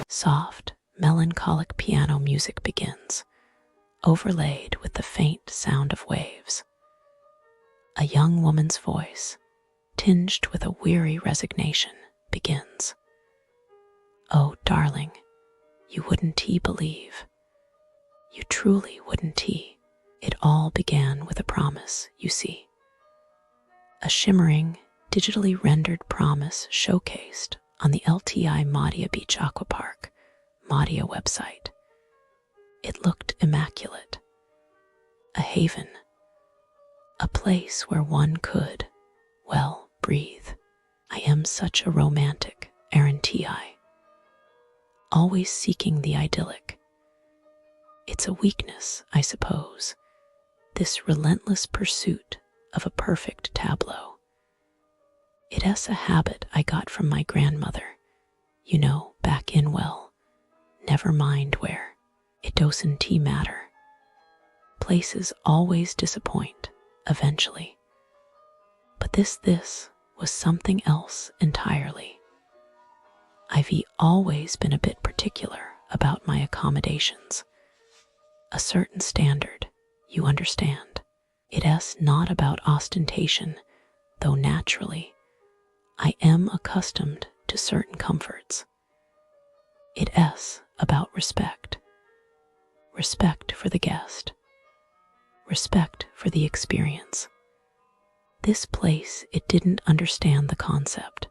Soft, melancholic piano music begins, overlaid with the faint sound of waves. A young woman's voice, tinged with a weary resignation, begins. "Oh, darling, you wouldn't believe. You truly wouldn't. It all began with a promise, you see." A shimmering, digitally rendered promise showcased on the LTI Mahdia Beach Aqua Park Mahdia website. It looked immaculate. A haven. A place where one could, well, breathe. I am such a romantic, aren't I? Always seeking the idyllic. It's a weakness, I suppose, this relentless pursuit of a perfect tableau. It's a habit I got from my grandmother, back in, well, never mind where. It doesn't matter. Places always disappoint, eventually. But this was something else entirely. I've always been a bit particular about my accommodations. A certain standard, you understand. It's not about ostentation, though naturally, I am accustomed to certain comforts. It's about respect. Respect for the guest. Respect for the experience. This place, it didn't understand the concept.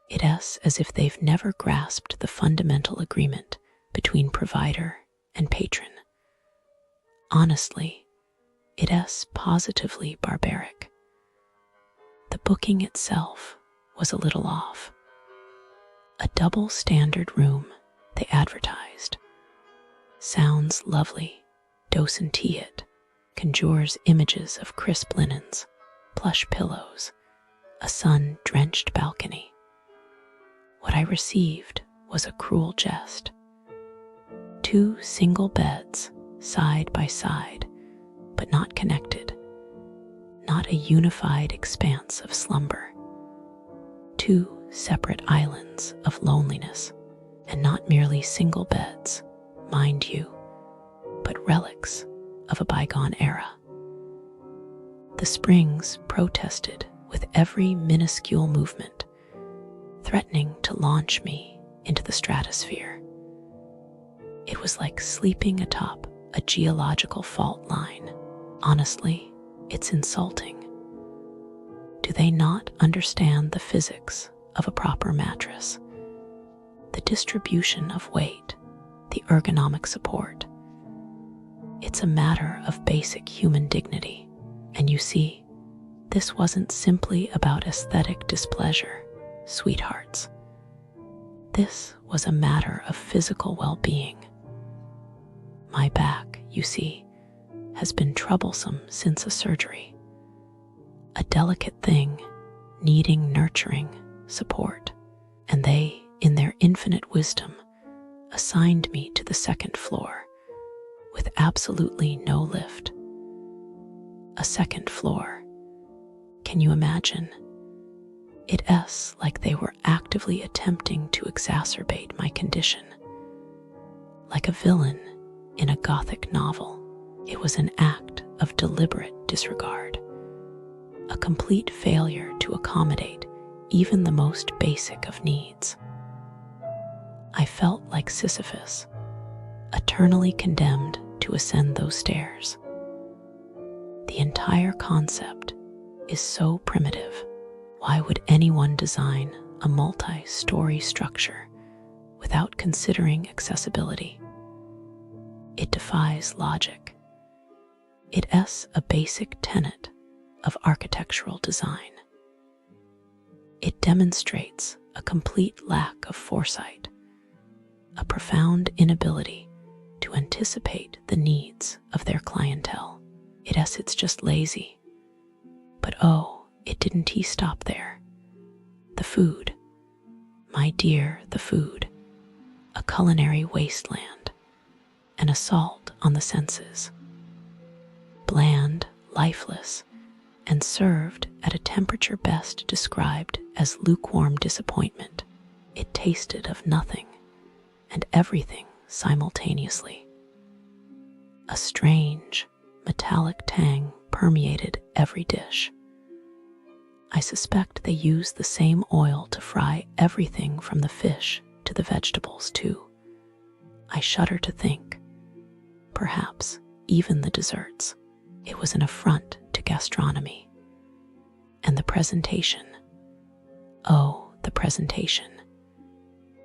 It's as if they've never grasped the fundamental agreement between provider and patron. Honestly, it's positively barbaric. The booking itself was a little off. A double standard room, they advertised. Sounds lovely, doesn't it? Conjures images of crisp linens, plush pillows, a sun-drenched balcony. What I received was a cruel jest. 2 single beds, side by side, but not connected. Not a unified expanse of slumber. 2 separate islands of loneliness, and not merely single beds, mind you, but relics of a bygone era. The springs protested with every minuscule movement, threatening to launch me into the stratosphere. It was like sleeping atop a geological fault line. Honestly, it's insulting. Do they not understand the physics of a proper mattress? The distribution of weight, the ergonomic support. It's a matter of basic human dignity. And you see, this wasn't simply about aesthetic displeasure, sweethearts. This was a matter of physical well-being. My back, you see, has been troublesome since a surgery. A delicate thing, needing nurturing, support. And they, in their infinite wisdom, assigned me to the 2nd floor, with absolutely no lift. A 2nd floor. Can you imagine? It's like they were actively attempting to exacerbate my condition. Like a villain in a Gothic novel, it was an act of deliberate disregard. A complete failure to accommodate even the most basic of needs. I felt like Sisyphus, eternally condemned to ascend those stairs. The entire concept is so primitive. Why would anyone design a multi-story structure without considering accessibility? It defies logic. It's a basic tenet of architectural design. It demonstrates a complete lack of foresight, a profound inability to anticipate the needs of their clientele. It's just lazy. But oh, it didn't stop there. The food. My dear, the food. A culinary wasteland. An assault on the senses. Bland, lifeless, and served at a temperature best described as lukewarm disappointment. It tasted of nothing and everything simultaneously. A strange, metallic tang permeated every dish. I suspect they used the same oil to fry everything from the fish to the vegetables, too. I shudder to think. Perhaps even the desserts. It was an affront to gastronomy. And the presentation. Oh, the presentation.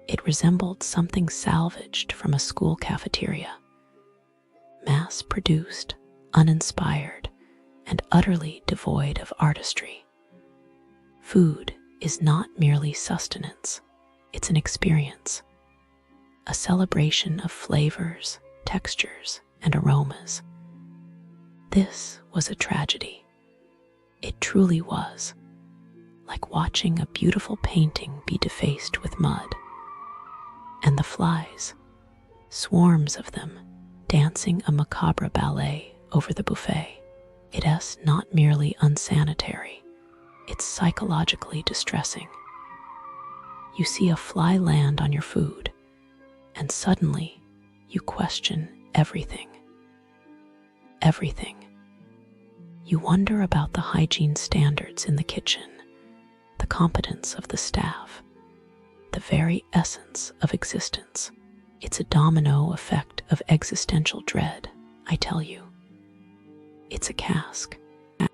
It resembled something salvaged from a school cafeteria. Mass-produced, uninspired, and utterly devoid of artistry. Food is not merely sustenance, it's an experience. A celebration of flavors, textures, and aromas. This was a tragedy. It truly was, like watching a beautiful painting be defaced with mud. And the flies, swarms of them, dancing a macabre ballet over the buffet. It is not merely unsanitary, it's psychologically distressing. You see a fly land on your food, and suddenly you question everything. Everything. You wonder about the hygiene standards in the kitchen, the competence of the staff, the very essence of existence. It's a domino effect of existential dread, I tell you. It's a cask.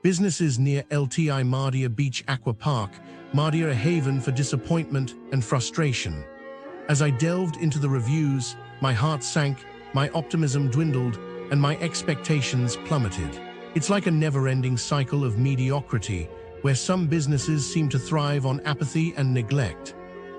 Businesses near LTI Mahdia Beach Aqua Park, Mahdia a haven for disappointment and frustration. As I delved into the reviews, my heart sank, my optimism dwindled, and my expectations plummeted. It's like a never-ending cycle of mediocrity, where some businesses seem to thrive on apathy and neglect.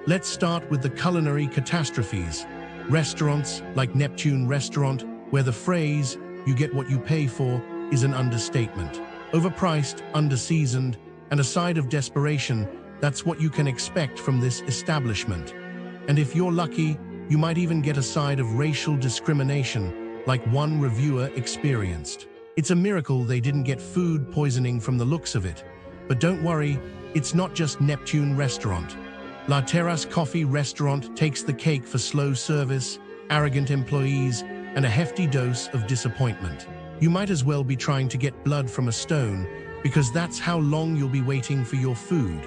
Let's start with the culinary catastrophes. Restaurants like Neptune Restaurant, where the phrase, "you get what you pay for," is an understatement. Overpriced, under-seasoned, and a side of desperation, that's what you can expect from this establishment. And if you're lucky, you might even get a side of racial discrimination, like one reviewer experienced. It's a miracle they didn't get food poisoning from the looks of it. But don't worry, it's not just Neptune Restaurant. La.terrasse.cafe.resto takes the cake for slow service, arrogant employees, and a hefty dose of disappointment. You might as well be trying to get blood from a stone, because that's how long you'll be waiting for your food.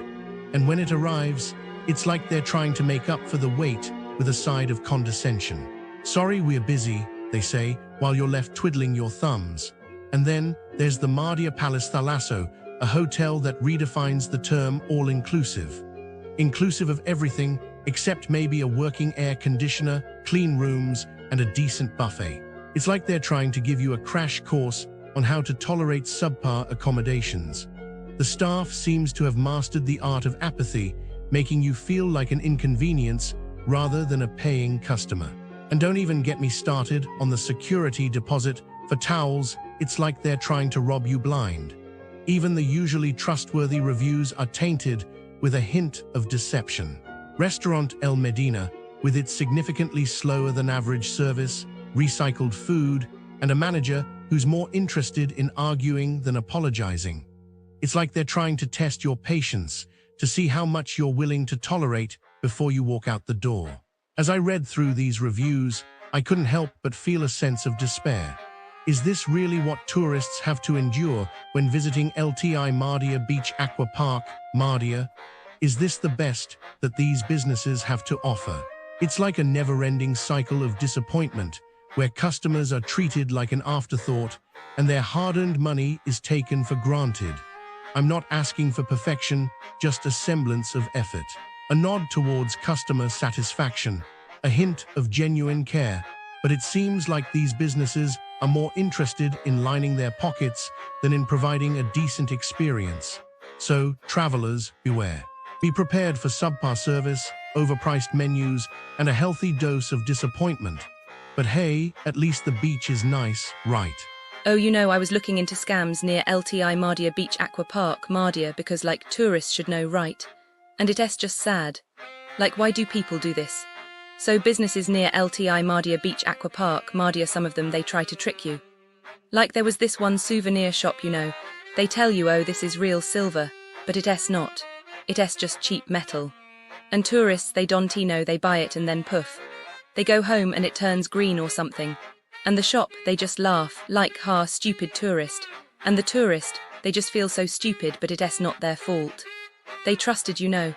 And when it arrives, it's like they're trying to make up for the wait with a side of condescension. "Sorry, we're busy," they say, while you're left twiddling your thumbs. And then there's the mahdia-palace-thalasso, a hotel that redefines the term all-inclusive. Inclusive of everything except maybe a working air conditioner, clean rooms, and a decent buffet. It's like they're trying to give you a crash course on how to tolerate subpar accommodations. The staff seems to have mastered the art of apathy, making you feel like an inconvenience rather than a paying customer. And don't even get me started on the security deposit for towels. It's like they're trying to rob you blind. Even the usually trustworthy reviews are tainted with a hint of deception. Restaurant El Medina, with its significantly slower than average service, recycled food, and a manager who's more interested in arguing than apologizing. It's like they're trying to test your patience to see how much you're willing to tolerate before you walk out the door. As I read through these reviews, I couldn't help but feel a sense of despair. Is this really what tourists have to endure when visiting LTI Mahdia Beach Aqua Park, Mahdia? Is this the best that these businesses have to offer? It's like a never-ending cycle of disappointment, where customers are treated like an afterthought and their hard-earned money is taken for granted. I'm not asking for perfection, just a semblance of effort. A nod towards customer satisfaction, a hint of genuine care, but it seems like these businesses are more interested in lining their pockets than in providing a decent experience. So, travelers, beware. Be prepared for subpar service, overpriced menus, and a healthy dose of disappointment. But hey, at least the beach is nice, right? Oh, I was looking into scams near LTI Mahdia Beach Aqua Park, Mahdia, because tourists should know, right? And it's just sad. Why do people do this? So businesses near LTI Mahdia Beach Aqua Park, Mahdia, some of them, they try to trick you. There was this one souvenir shop, They tell you, oh, this is real silver, but it not. It just cheap metal. And tourists, they don't know, they buy it and then poof. They go home and it turns green or something. And the shop, they just laugh, like, ha, stupid tourist. And the tourist, they just feel so stupid, but it's not their fault. They trusted, you know.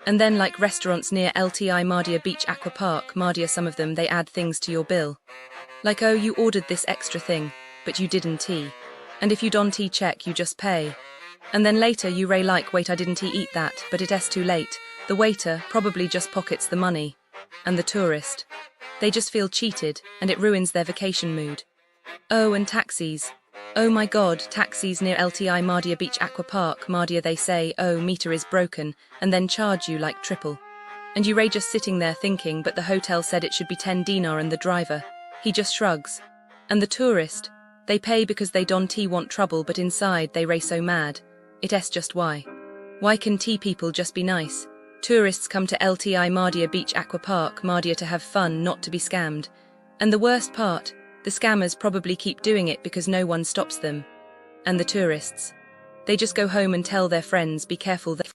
And then, like restaurants near LTI Mahdiabeach Aqua Park, Mahdia, some of them, they add things to your bill. Like, oh, you ordered this extra thing, but you didn't eat. And if you don't check, you just pay. And then later you like, wait, I didn't eat that, but it's too late. The waiter probably just pockets the money. And the tourist, they just feel cheated, and it ruins their vacation mood. Oh, and taxis. Oh my god, taxis near LTI Mahdiabeach Aqua Park, Mahdia, they say, oh, meter is broken, and then charge you like triple. And you just sitting there thinking, but the hotel said it should be 10 dinar, and the driver, he just shrugs. And the tourist, they pay because they don't want trouble, but inside they so mad. It's just why. Why can people just be nice? Tourists come to LTI Mahdiabeach Aqua Park, Mahdia, to have fun, not to be scammed. And the worst part, the scammers probably keep doing it because no one stops them. And the tourists, they just go home and tell their friends, be careful.